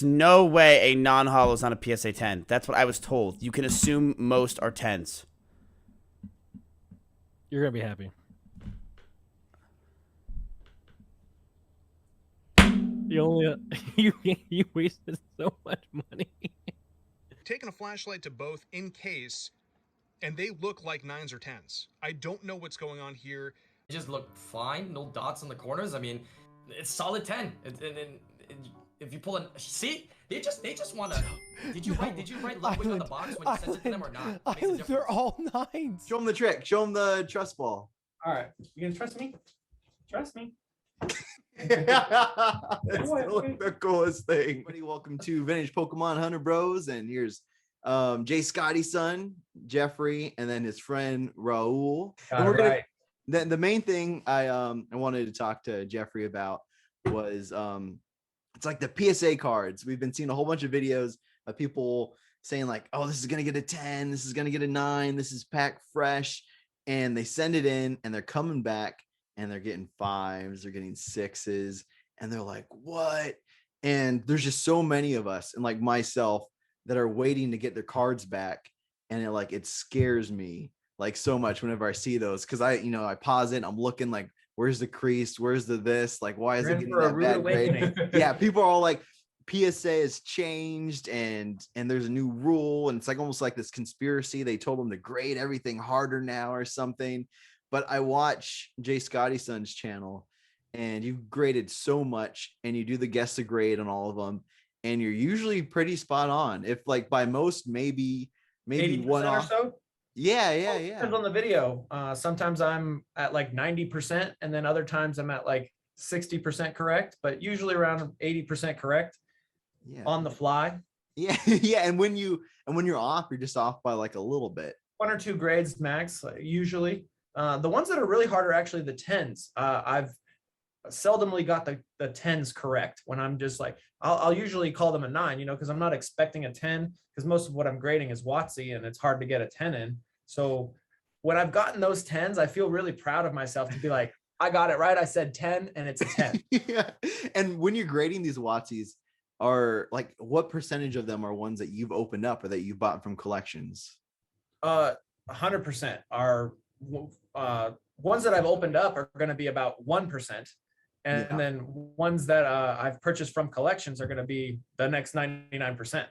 no way a non-hollow is on a PSA 10. That's what I was told. You can assume most are 10s. You're gonna be happy. You only you wasted so much money. Taking a flashlight to both in case, and they look like 9s or 10s. I don't know what's going on here. It just looked fine, no dots on the corners. I mean, it's solid 10. And if you pull in, see, they just want to. Did you write language on the box when you sent it to them or not? They're all 9s. Show them the trick. Show them the trust ball. All right, you gonna trust me? Trust me. That's the coolest thing. Everybody, welcome to Vintage Pokemon Hunter Bros. And here's Jscottyson, Jeffrey, and then his friend Raul. And we're gonna. The main thing I wanted to talk to Jeffrey about was it's like the PSA cards. We've been seeing a whole bunch of videos of people saying like, oh, this is gonna get a 10, this is gonna get a 9, this is packed fresh, and they send it in and they're coming back and they're getting 5s, they're getting 6s, and they're like, what? And there's just so many of us, and like myself, that are waiting to get their cards back, and it scares me like so much whenever I see those, because I pause it, I'm looking like, where's the crease, where's the this, like why is it getting that bad grade? Yeah, people are all like, PSA has changed and there's a new rule, and it's like almost like this conspiracy. They told them to grade everything harder now or something. But I watch Jscottyson's channel, and you've graded so much, and you do the guess the grade on all of them, and you're usually pretty spot on. If like by most, maybe 1 off. Or so. Yeah. Depends on the video. Sometimes I'm at like 90%, and then other times I'm at like 60% correct, but usually around 80% correct. Yeah. On the fly. Yeah. And when you're off, you're just off by like a little bit. 1 or 2 grades max, usually. The ones that are really hard are actually the 10s. I've seldomly got the 10s correct when I'm just like, I'll usually call them a 9, because I'm not expecting a 10, because most of what I'm grading is WotC and it's hard to get a 10 in. So when I've gotten those 10s, I feel really proud of myself to be like, I got it right. I said 10 and it's a 10. Yeah. And when you're grading these WotCs, are like, what percentage of them are ones that you've opened up or that you've bought from collections? 100% are ones that I've opened up are going to be about 1%. And then ones that I've purchased from collections are going to be the next 99%.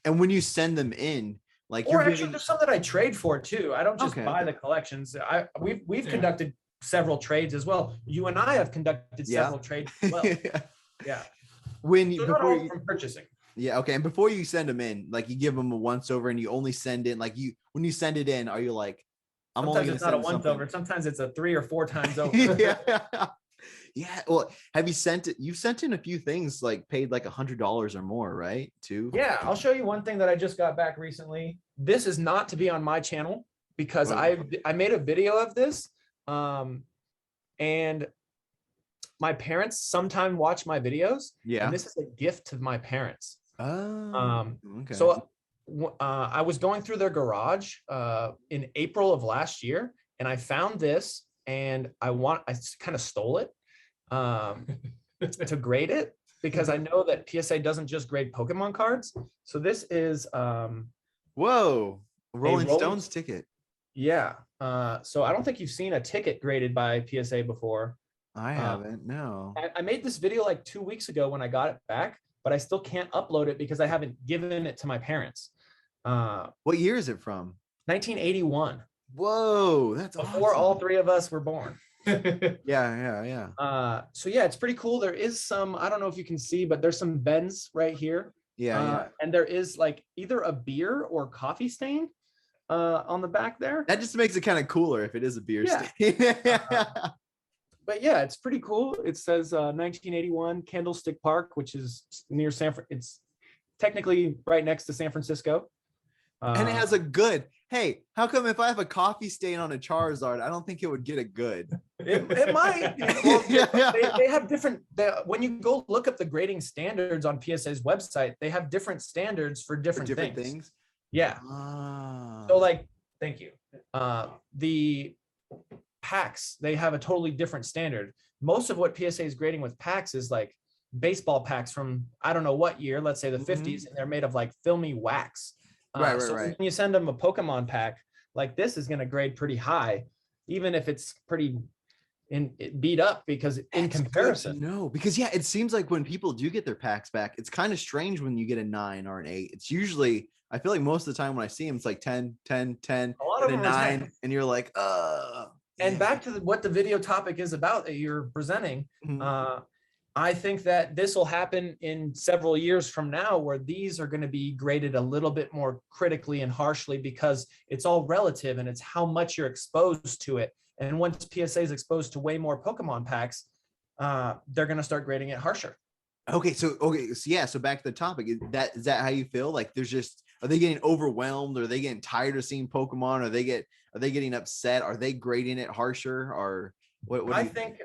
And when you send them in, like, or actually there's some that I trade for too. I don't just buy the collections. We've conducted several trades as well. You and I have conducted several trades as well. Yeah. When you from purchasing. Yeah, okay. And before you send them in, like, you give them a once over, and you only send in, like, when you send it in, are you like, sometimes it's not a once over, sometimes it's a 3 or 4 times over. Yeah. Well, have you sent it? You've sent in a few things, like paid like $100 or more, right? Too. Yeah, I'll show you one thing that I just got back recently. This is not to be on my channel because I made a video of this, and my parents sometimes watch my videos. Yeah. And this is a gift to my parents. Oh. Okay. So I was going through their garage in April of last year, and I found this, and I kind of stole it to grade it, because I know that PSA doesn't just grade Pokemon cards. So this is whoa, Rolling Stones ticket. Yeah. So I don't think you've seen a ticket graded by PSA before. I haven't, no. I made this video like 2 weeks ago when I got it back, but I still can't upload it because I haven't given it to my parents. What year is it from? 1981. Whoa, that's before awesome. All 3 of us were born. Yeah. So yeah, it's pretty cool. There is some, I don't know if you can see, but there's some bends right here. Yeah. And there is like either a beer or coffee stain on the back there. That just makes it kind of cooler if it is a beer stain. But yeah, it's pretty cool. It says 1981 Candlestick Park, which is near it's technically right next to San Francisco. And it has a good. Hey, how come if I have a coffee stain on a Charizard, I don't think it would get a good? It might. Well, they have different. When you go look up the grading standards on PSA's website, they have different standards for different things. Yeah. So like, thank you. The packs, they have a totally different standard. Most of what PSA is grading with packs is like baseball packs from I don't know what year, let's say the 50s, and they're made of like filmy wax. So when you send them a Pokemon pack, like this is going to grade pretty high, even if it's pretty beat up, because in comparison. No, because yeah, it seems like when people do get their packs back, it's kind of strange when you get a 9 or an 8. It's usually, I feel like most of the time when I see them, it's like 10, 10, 10, A lot of and a them are 9, 10. and you're like, And back to what the video topic is about that you're presenting, I think that this will happen in several years from now, where these are going to be graded a little bit more critically and harshly, because it's all relative and it's how much you're exposed to it. And once PSA is exposed to way more Pokemon packs, they're going to start grading it harsher. Okay, so yeah, so back to the topic. Is that how you feel? Like there's just, are they getting overwhelmed? Are they getting tired of seeing Pokemon? Are they getting upset? Are they grading it harsher? Or what I think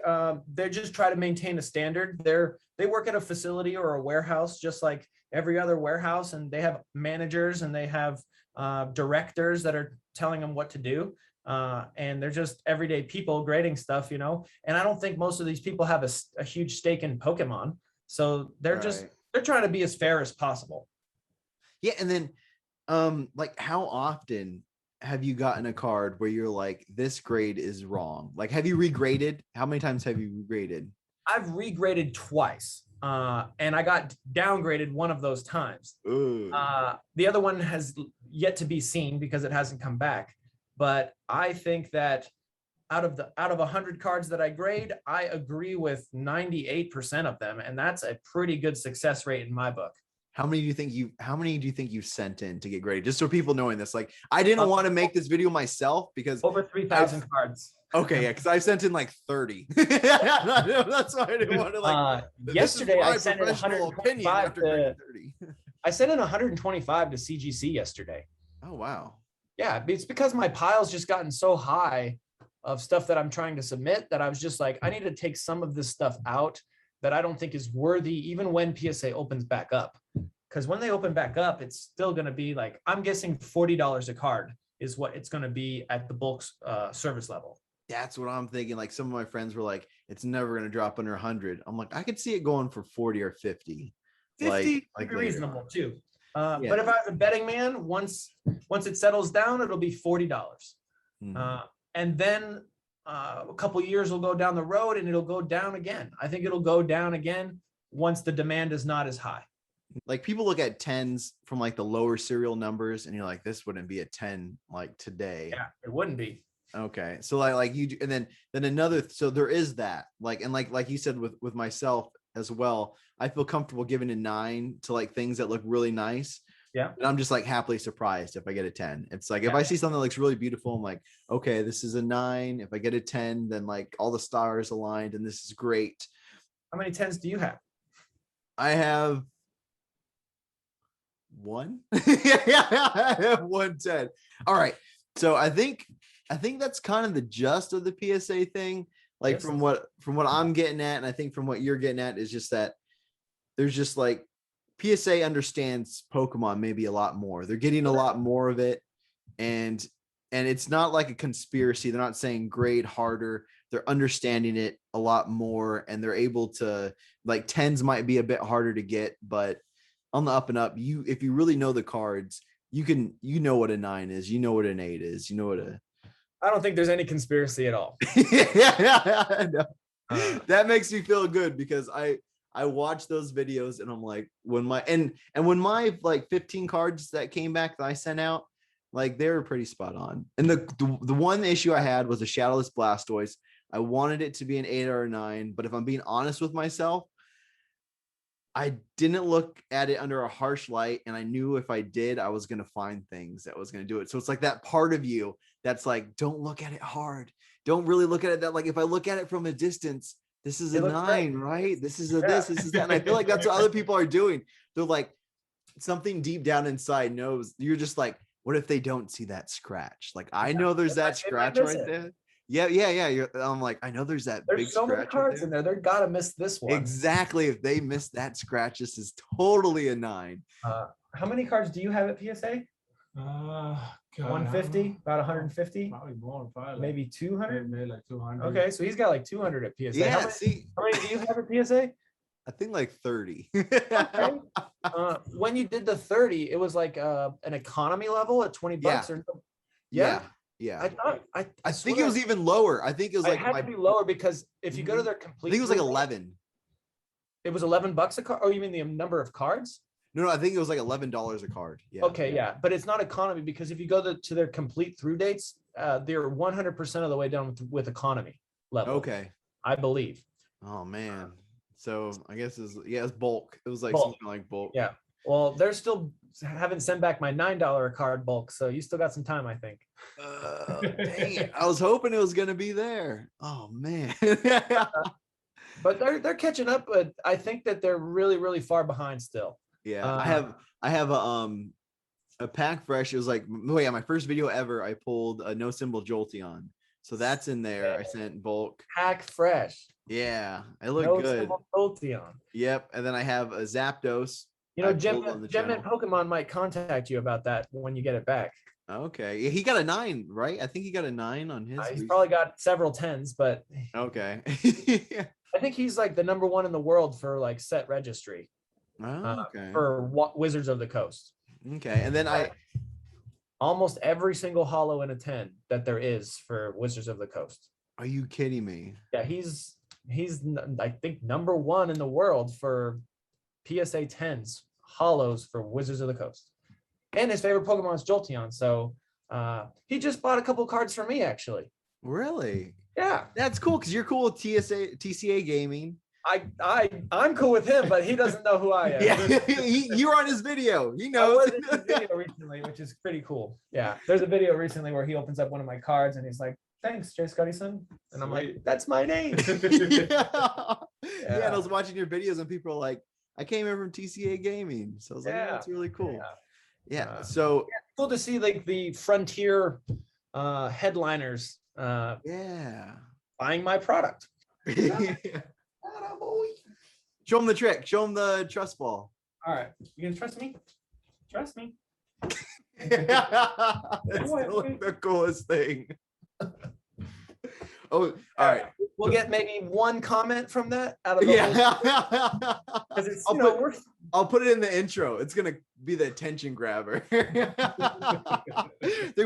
they're just trying to maintain a standard. They work at a facility or a warehouse just like every other warehouse, and they have managers and they have directors that are telling them what to do. And they're just everyday people grading stuff, you know. And I don't think most of these people have a huge stake in Pokemon, so they're trying to be as fair as possible. Yeah, and then like how often have you gotten a card where you're like, this grade is wrong? Like, have you regraded? How many times have you regraded? I've regraded twice, and I got downgraded one of those times. The other one has yet to be seen because it hasn't come back. But I think that out of 100 cards that I grade, I agree with 98% of them, and that's a pretty good success rate in my book. How many do you think you sent in to get graded? Just so people knowing this, like I didn't want to make this video myself because over 3,000 cards. Okay, yeah, because I sent in like 30. That's why I didn't want to like. Yesterday I sent in 125 to. I sent in 125 to CGC yesterday. Oh wow. Yeah, it's because my pile's just gotten so high of stuff that I'm trying to submit that I was just like, I need to take some of this stuff out that I don't think is worthy, even when PSA opens back up. Because when they open back up, it's still going to be like, I'm guessing $40 a card is what it's going to be at the bulk service level. That's what I'm thinking. Like some of my friends were like, it's never going to drop under 100. I'm like, I could see it going for 40 or 50. 50 like reasonable too. But if I was a betting man, once it settles down, it'll be $40. And then a couple years will go down the road and it'll go down again. I think it'll go down again once the demand is not as high. Like people look at 10s from like the lower serial numbers and you're like, this wouldn't be a 10 like today. Yeah, it wouldn't be. Okay. So like you, and then another, so there is that like you said with myself as well, I feel comfortable giving a 9 to like things that look really nice. Yeah. And I'm just like happily surprised if I get a 10. It's like, if I see something that looks really beautiful, I'm like, okay, this is a 9. If I get a 10, then like all the stars aligned and this is great. How many 10s do you have? I have one. I have 1 10. All right. So I think that's kind of the gist of the PSA thing. Like from what I'm getting at, and I think from what you're getting at is just that there's just like PSA understands Pokemon maybe a lot more. They're getting a lot more of it, and it's not like a conspiracy. They're not saying grade harder. They're understanding it a lot more, and they're able to, like 10s might be a bit harder to get, but on the up and up, if you really know the cards, you know what a 9 is, you know what an 8 is, you know what a. I don't think there's any conspiracy at all. Yeah, no. That makes me feel good because I watch those videos and I'm like, when my like 15 cards that came back that I sent out, like they were pretty spot on. And the one issue I had was a Shadowless Blastoise. I wanted it to be an 8 or a 9, but if I'm being honest with myself, I didn't look at it under a harsh light, and I knew if I did, I was going to find things that was going to do it. So it's like that part of you that's like, don't look at it hard. Don't really look at it that, like, if I look at it from a distance, this is a 9, right? This is this is that. And I feel like that's what other people are doing. They're like, something deep down inside knows. You're just like, what if they don't see that scratch? Like, I know there's that scratch right there. Yeah. I'm like, I know there's that big so many cards in there. They're gotta miss this one. Exactly. If they miss that scratch, this is totally a 9. How many cards do you have at PSA? 150, about 150, probably more, probably maybe 200. Maybe like 200. Okay, so he's got like 200 at PSA. Yeah. How many do you have at PSA? I think like 30. Okay. When you did the 30, it was like an economy level at 20 bucks or no? Yeah. I thought I think it was even lower. I think it was like it had to be lower because if you go to their I complete, think it was like 11. It was 11 bucks a card. Oh, you mean the number of cards? No, I think it was like $11 a card. Yeah. Okay, yeah, but it's not economy because if you go to their complete through dates, they're 100% of the way down with economy level. Okay. I believe. Oh man. So I guess it's bulk. It was like Bulk. something like bulk. Yeah. Well, they're still haven't sent back my $9 a card bulk, so you still got some time, I think. Dang it. I was hoping it was gonna be there. Oh man. But they're catching up, but I think that they're really, really far behind still. Yeah. I have a pack fresh. It was like, oh yeah, my first video ever. I pulled a no symbol Jolteon. So that's in there. I sent bulk. Pack fresh. Yeah, I look No good. symbol Jolteon. Yep. And then I have a Zapdos. You know, I pulled on the Gemman channel. Pokemon might contact you about that when you get it back. Okay. Yeah, he got a 9, right? I think he got a 9 on his. He's probably got several 10s, but Okay. I think he's like the #1 in the world for like set registry Oh, okay. for Wizards of the Coast. Okay. And then Almost every single holo in a 10 that there is for Wizards of the Coast. Are you kidding me? Yeah, he's I think #1 in the world for PSA 10s holos for Wizards of the Coast. And his favorite Pokemon is Jolteon. So he just bought a couple cards for me, actually. Really? Yeah. That's cool because you're cool with TCA gaming. I'm cool with him, but he doesn't know who I am. Yeah, you were on his video. He I knows. was in his video recently, which is pretty cool. Yeah. There's a video recently where he opens up one of my cards and he's like, "Thanks, Jscottyson." And I'm like, "That's my name." Yeah. And I was watching your videos and people are like, I came in from TCA gaming. So I was like, oh, that's really cool. Yeah. So cool to see like the Frontier headliners buying my product. Show them the trick. Show them the trust ball. All right. You gonna trust me? Trust me. That's the coolest thing. Oh, all right. We'll get maybe one comment from that out of the whole. Because it's I'll put it in the intro. It's gonna be the attention grabber. They're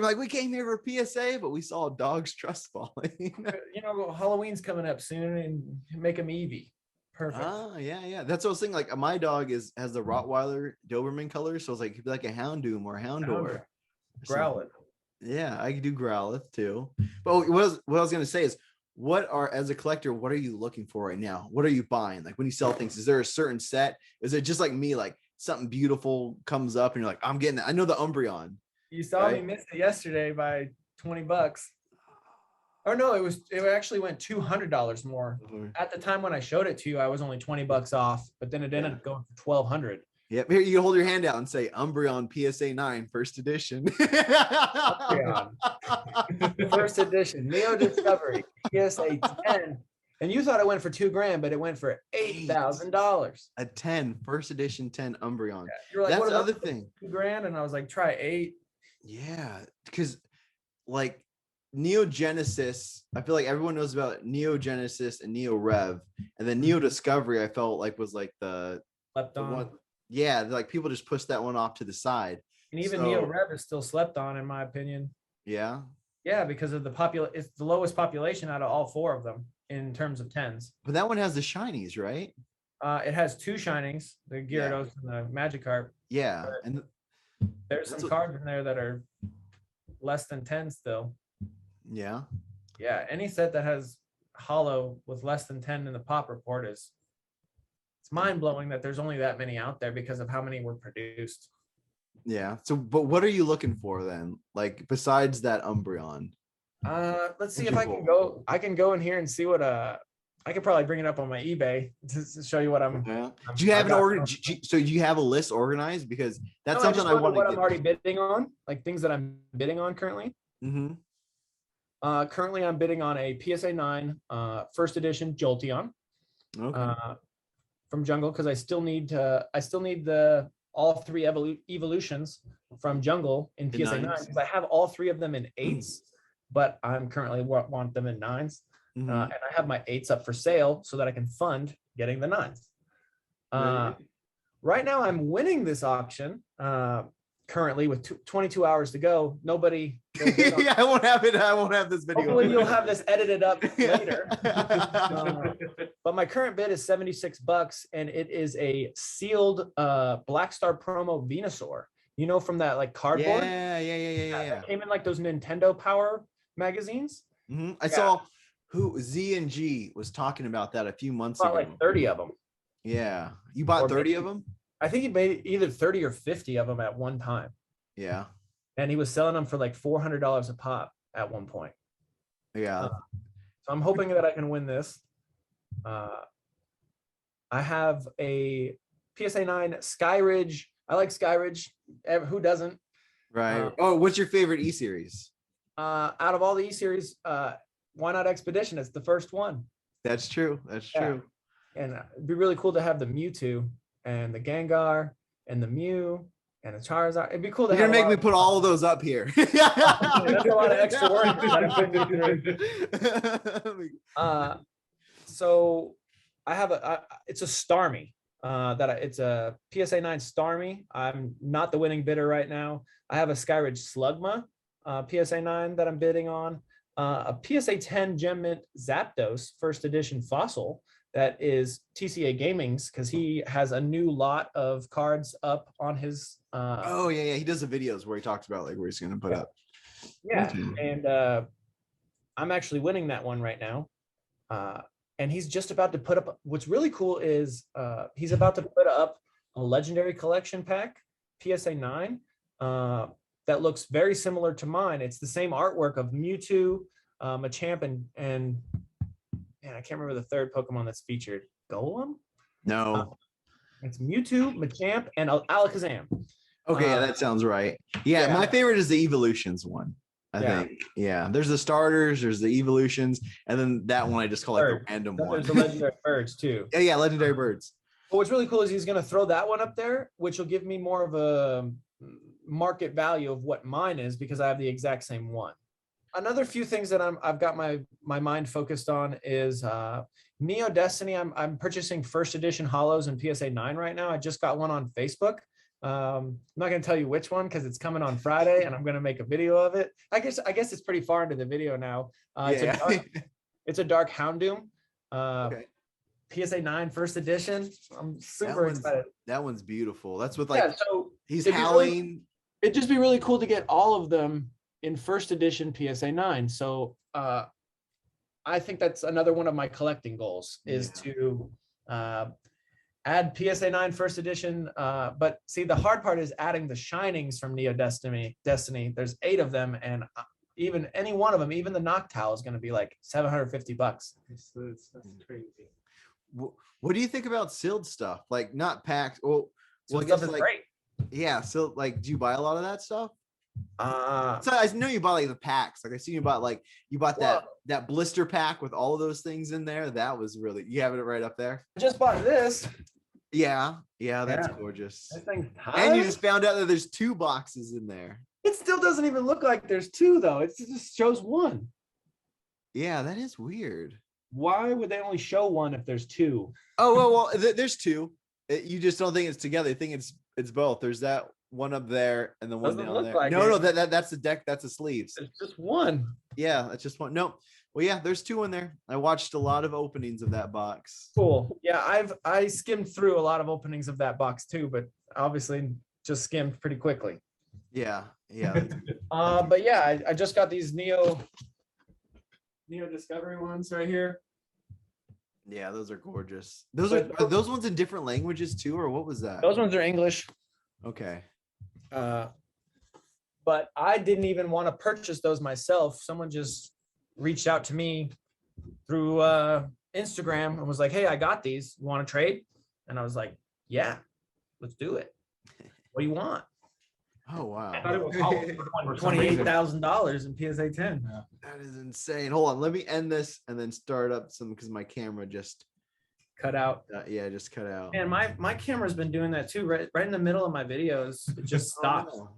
like, we came here for PSA, but we saw dogs trust falling. You know, Halloween's coming up soon, and make them Eevee. Perfect. Oh, yeah. That's what I was thinking. Like my dog has the Rottweiler Doberman color, so it's like it could be like a Houndoom or a Houndour. Growlithe. Yeah, I could do Growlithe too. But what I was gonna say is, as a collector, what are you looking for right now? What are you buying? Like when you sell things, is there a certain set? Is it just like me, like something beautiful comes up and you're like, I'm getting it. I know the Umbreon. You saw me miss it yesterday by $20. Or no, it actually went $200 more. At the time when I showed it to you, I was only $20 off, but then it ended up going for $1,200. Yep. Here, you hold your hand out and say Umbreon PSA 9 first edition. First edition, Neo Discovery, PSA 10. And you thought it went for $2,000, but it went for $8,000. A 10, first edition 10 Umbreon. Yeah. You're like, that's the other thing. $2,000, and I was like, try 8. Yeah, because like Neo Genesis, I feel like everyone knows about Neo Genesis and Neo Rev, and then Neo Discovery, I felt like was like the one. Yeah, like people just push that one off to the side. And even Neo Rev is still slept on, in my opinion. Yeah. Yeah, because of it's the lowest population out of all 4 of them in terms of 10s. But that one has the shinies, right? It has 2 shinings, the Gyarados and the Magikarp. Yeah, and there's some cards in there that are less than 10 still. Yeah. Yeah, any set that has holo with less than 10 in the pop report it's mind-blowing that there's only that many out there because of how many were produced. Yeah. So, but what are you looking for then? Like besides that Umbreon? Let's see if I can go. I can go in here and see what I could probably bring it up on my eBay to show you what I'm. Yeah. Do you have an order? So you have a list organized? Because that's something I want to. What I'm already bidding on, like things that I'm bidding on currently. Mm-hmm. Currently, I'm bidding on a PSA 9 first edition Jolteon. Okay. From Jungle, because I still need all 3 evolutions from Jungle in PSA 9, because I have all 3 of them in 8s, but I'm currently want them in 9s. And I have my 8s up for sale so that I can fund getting the 9s. Right now, I'm winning this auction. Currently, with 22 hours to go, nobody. Yeah, I won't have it. I won't have this video. Hopefully, you'll have this edited up later. But my current bid is $76, and it is a sealed Black Star promo Venusaur. You know, from that like cardboard. Yeah. That came in like those Nintendo Power magazines. I saw who Z and G was talking about that a few months ago. Like 30 of them. Yeah, you bought 30 of them. I think he made either 30 or 50 of them at one time. Yeah, and he was selling them for like $400 a pop at one point. Yeah. So I'm hoping that I can win this. I have a PSA 9 Skyridge. I like Skyridge. Who doesn't? Right. What's your favorite E series? Out of all the E series, why not Expedition? It's the first one. That's true. That's true. And it'd be really cool to have the Mewtwo and the Gengar and the Mew and the Charizard. It'd be cool to You're gonna make me put all of those up here. That's a lot of extra work. So I have it's a Starmie. It's a PSA 9 Starmie. I'm not the winning bidder right now. I have a Skyridge Slugma, PSA 9 that I'm bidding on. A PSA 10 Gem Mint Zapdos first edition fossil that is TCA Gaming's, because he has a new lot of cards up on his he does the videos where he talks about like where he's gonna put up. And I'm actually winning that one right now. And he's just about to put up, what's really cool is he's about to put up a legendary collection pack, PSA 9, that looks very similar to mine. It's the same artwork of Mewtwo, Machamp, and I can't remember the third Pokemon that's featured. Golem? No. It's Mewtwo, Machamp, and Alakazam. Okay, that sounds right. Yeah, my favorite is the Evolutions one. I think. Yeah, there's the starters, there's the evolutions, and then that one I just call like the random one. There's the legendary birds too. Yeah, legendary birds. But what's really cool is he's going to throw that one up there, which will give me more of a market value of what mine is, because I have the exact same one. Another few things that I've got my mind focused on is Neo Destiny. I'm purchasing first edition hollows in PSA 9 right now. I just got one on Facebook. I'm not going to tell you which one because it's coming on Friday and I'm going to make a video of it. I guess it's pretty far into the video now. It's a dark Houndoom. PSA 9 first edition. I'm super excited. That one's beautiful. That's with like so he's howling. It'd just be really cool to get all of them in first edition PSA 9. So I think that's another one of my collecting goals is to add PSA 9 first edition. But see, the hard part is adding the shinings from Neo Destiny. There's 8 of them, and even any one of them, even the Noctowl is going to be like $750. That's crazy. What do you think about sealed stuff? Like not packs. Well, I stuff guess is like great. Yeah. So like, do you buy a lot of that stuff? So I know you bought like the packs. Like I see you bought that blister pack with all of those things in there. That was really, you have it right up there. I just bought this. Yeah, that's gorgeous. That thing's and you just found out that there's 2 boxes in there. It still doesn't even look like there's 2 though. It just shows 1. Yeah, that is weird. Why would they only show 1 if there's 2? Oh well, there's 2. You just don't think it's together. You think it's both. There's that one up there and the one down there. Like no, that's the deck. That's the sleeves. It's just 1. Yeah, that's just 1. No. Well, yeah, there's 2 in there. I watched a lot of openings of that box. Cool. Yeah, I skimmed through a lot of openings of that box too, but obviously just skimmed pretty quickly. Yeah. But yeah, I just got these Neo Discovery ones right here. Yeah, those are gorgeous. Are those ones in different languages too, or what was that? Those ones are English. Okay. But I didn't even want to purchase those myself. Someone just reached out to me through Instagram and was like, "Hey, I got these. You want to trade?" And I was like, "Yeah, let's do it. What do you want?" Oh wow! I thought it was for $28,000 in PSA 10. Yeah. That is insane. Hold on, let me end this and then start up some because my camera just cut out. Just cut out. And my camera's been doing that too. Right in the middle of my videos, it just stops. Oh, no.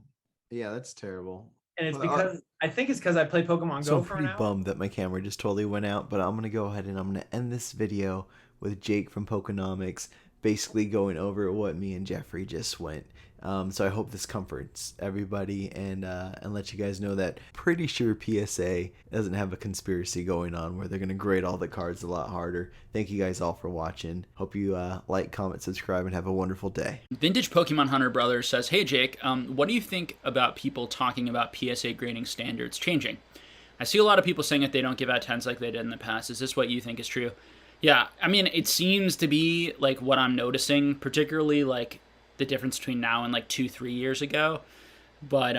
Yeah, that's terrible. And it's because I think it's because I play Pokemon Go for an hour. I'm pretty bummed that my camera just totally went out, but I'm gonna go ahead and I'm gonna end this video with Jake from Pokenomics basically going over what me and Jeffrey just went. So I hope this comforts everybody and let you guys know that pretty sure PSA doesn't have a conspiracy going on where they're going to grade all the cards a lot harder. Thank you guys all for watching. Hope you like, comment, subscribe, and have a wonderful day. Vintage Pokemon Hunter Brothers says, hey Jake, what do you think about people talking about PSA grading standards changing? I see a lot of people saying that they don't give out 10s like they did in the past. Is this what you think is true? Yeah, I mean, it seems to be like what I'm noticing, particularly like the difference between now and like 2-3 years ago, but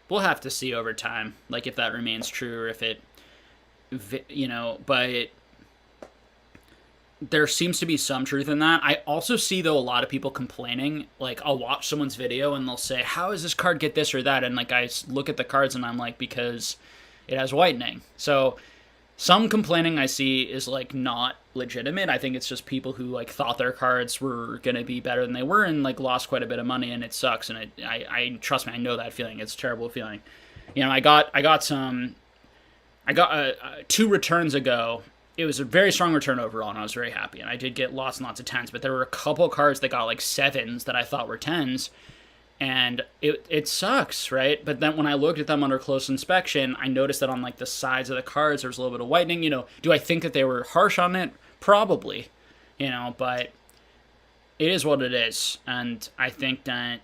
we'll have to see over time, like if that remains true or if it, you know, but there seems to be some truth in that. I also see though a lot of people complaining, like I'll watch someone's video and they'll say, how does this card get this or that? And like I look at the cards and I'm like, because it has whitening. So some complaining I see is like not legitimate. I think it's just people who like thought their cards were going to be better than they were and like lost quite a bit of money, and it sucks. And I trust me, I know that feeling. It's a terrible feeling. You know, I got 2 returns ago. It was a very strong return overall, and I was very happy. And I did get lots and lots of 10s, but there were a couple cards that got like 7s that I thought were 10s. And it sucks, right? But then when I looked at them under close inspection, I noticed that on like the sides of the cards, there was a little bit of whitening. You know, do I think that they were harsh on it? Probably, you know, but it is what it is. And I think that,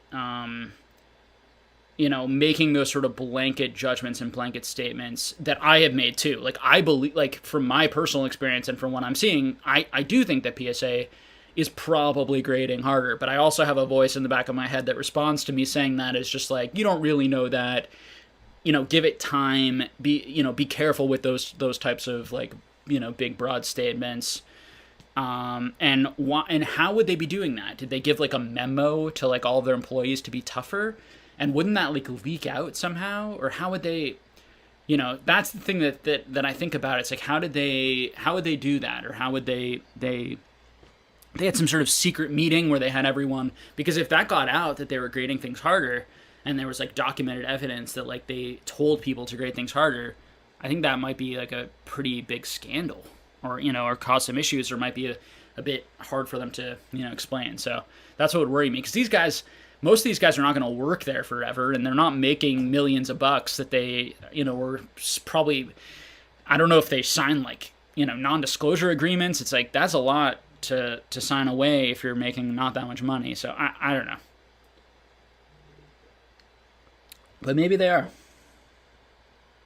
you know, making those sort of blanket judgments and blanket statements that I have made too. Like I believe, like from my personal experience and from what I'm seeing, I do think that PSA is probably grading harder, but I also have a voice in the back of my head that responds to me saying that is just like, you don't really know that, you know, give it time, be careful with those types of like, you know, big broad statements. And how would they be doing that? Did they give like a memo to like all of their employees to be tougher? And wouldn't that like leak out somehow? Or how would they, you know, that's the thing that I think about. It's like, how would they do that? Or how would they had some sort of secret meeting where they had everyone, because if that got out that they were grading things harder and there was like documented evidence that like they told people to grade things harder, I think that might be like a pretty big scandal, or, you know, or cause some issues, or might be a bit hard for them to, you know, explain. So that's what would worry me, because most of these guys are not going to work there forever, and they're not making millions of bucks that they, you know, were probably, I don't know if they signed like, you know, non-disclosure agreements. It's like, that's a lot to sign away if you're making not that much money. So I don't know. But maybe they are.